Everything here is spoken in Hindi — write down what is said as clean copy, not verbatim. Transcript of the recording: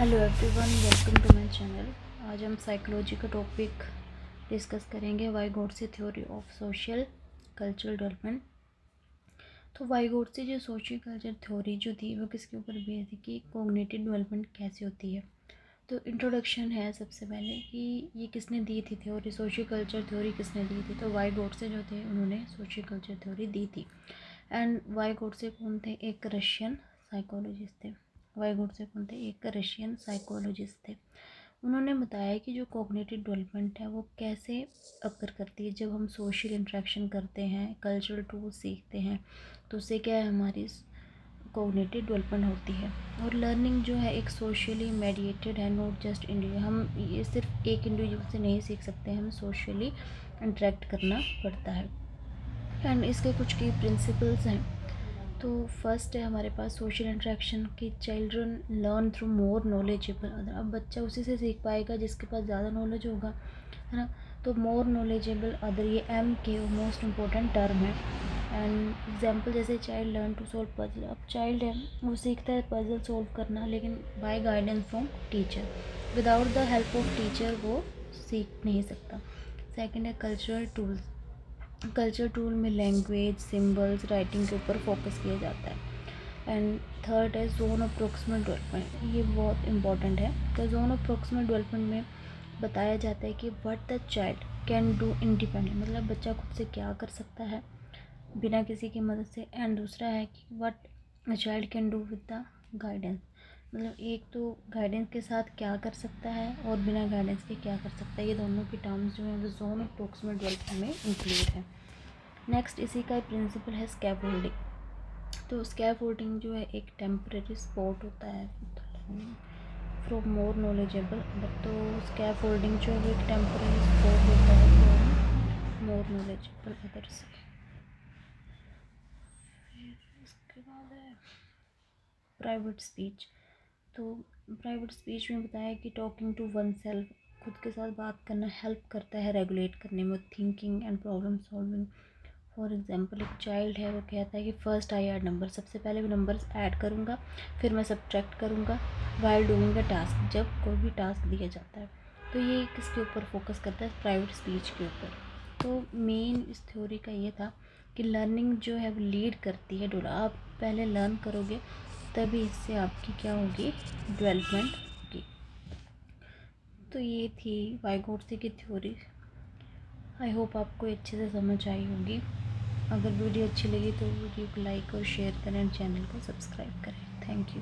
Hello everyone, welcome to my channel. आज हम साइकोलॉजी का टॉपिक डिस्कस करेंगे, Vygotsky theory of social cultural development. तो वाइगोट्स्की जो सोशल कल्चर थ्योरी जो थी वो किसके ऊपर बेस्ड थी कि कॉग्निटिव डेवलपमेंट कैसे होती है। तो इंट्रोडक्शन है सबसे पहले कि ये किसने दी थी थ्योरी, सोशल कल्चर थ्योरी किसने दी थी। तो वाइगोट्स्की जो थे उन्होंने सोशल कल्चर थ्योरी दी थी। एंड वाइगोट्स्की कौन थे? एक रशियन साइकोलॉजिस्ट थे। वाइगोट्स्की कौन थे? एक रशियन साइकोलॉजिस्ट थे। उन्होंने बताया कि जो कॉग्निटिव डेवलपमेंट है वो कैसे अकर करती है। जब हम सोशल इंटरेक्शन करते हैं, कल्चरल टूल सीखते हैं, तो उससे क्या है, हमारी कॉग्निटिव डेवलपमेंट होती है। और लर्निंग जो है एक सोशली मेडिएटेड है, नॉट जस्ट इंडिविजुअल। हम ये सिर्फ एक इंडिविजुअल से नहीं सीख सकते, हमें सोशली इंटरेक्ट करना पड़ता है। एंड इसके कुछ की प्रिंसिपल्स हैं। तो फर्स्ट है हमारे पास सोशल इंटरेक्शन की चिल्ड्रन लर्न थ्रू मोर नॉलेजेबल अदर। अब बच्चा उसी से सीख पाएगा जिसके पास ज़्यादा नॉलेज होगा, है ना। तो मोर नॉलेजेबल अदर, ये M K most important term है। एंड एग्जाम्पल जैसे child learn to solve puzzle. अब चाइल्ड है वो सीखता है पजल सॉल्व करना, लेकिन by guidance from teacher. Without the help of teacher वो सीख नहीं सकता। सेकेंड है कल्चरल टूल्स। कल्चर टूल में लैंग्वेज, सिंबल्स, राइटिंग के ऊपर फोकस किया जाता है। एंड थर्ड है जोन ऑफ प्रोक्सिमल डेवलपमेंट। ये बहुत इंपॉर्टेंट है। तो जोन ऑफ प्रोक्सिमल डेवलपमेंट में बताया जाता है कि what the child can do independent, मतलब बच्चा खुद से क्या कर सकता है बिना किसी की मदद से। एंड दूसरा है कि what a child can do with the guidance, मतलब एक तो गाइडेंस के साथ क्या कर सकता है और बिना गाइडेंस के क्या कर सकता है। ये दोनों की टर्म्स जो हैं वो जोन ऑफ प्रोक्सिमल डेवलपमेंट में इंक्लूड है। नेक्स्ट इसी का प्रिंसिपल है स्कैफोल्डिंग। तो स्कैफोल्डिंग जो है एक टेम्परेरी सपोर्ट होता है फ्रॉम मोर नॉलेजेबल। तो स्कैफोल्डिंग जो है एक टेम्परेरी सपोर्ट होता है फ्रॉम मोर नॉलेजेबल अदर्स। इसके बाद है प्राइवेट स्पीच। तो प्राइवेट स्पीच में बताया कि टॉकिंग टू वन सेल्फ, खुद के साथ बात करना हेल्प करता है रेगुलेट करने में, thinking and problem solving. For example एक चाइल्ड है वो कहता है कि फर्स्ट आई ऐड नंबर, सबसे पहले मैं नंबर्स ऐड करूँगा, फिर मैं सब्ट्रैक्ट करूँगा वाइल डूइंग अ टास्क, जब कोई भी टास्क दिया जाता है। तो ये किसके ऊपर फोकस करता है? प्राइवेट स्पीच के ऊपर। तो मेन इस थ्योरी का ये था कि लर्निंग जो है वो लीड करती है डोला। आप पहले लर्न करोगे तभी इससे आपकी क्या होगी, डेवलपमेंट होगी। तो ये थी वाइगोट्स्की की थ्योरी। आई होप आपको अच्छे से समझ आई होगी। अगर वीडियो अच्छी लगी तो वीडियो को लाइक और शेयर करें, चैनल को सब्सक्राइब करें। Thank you.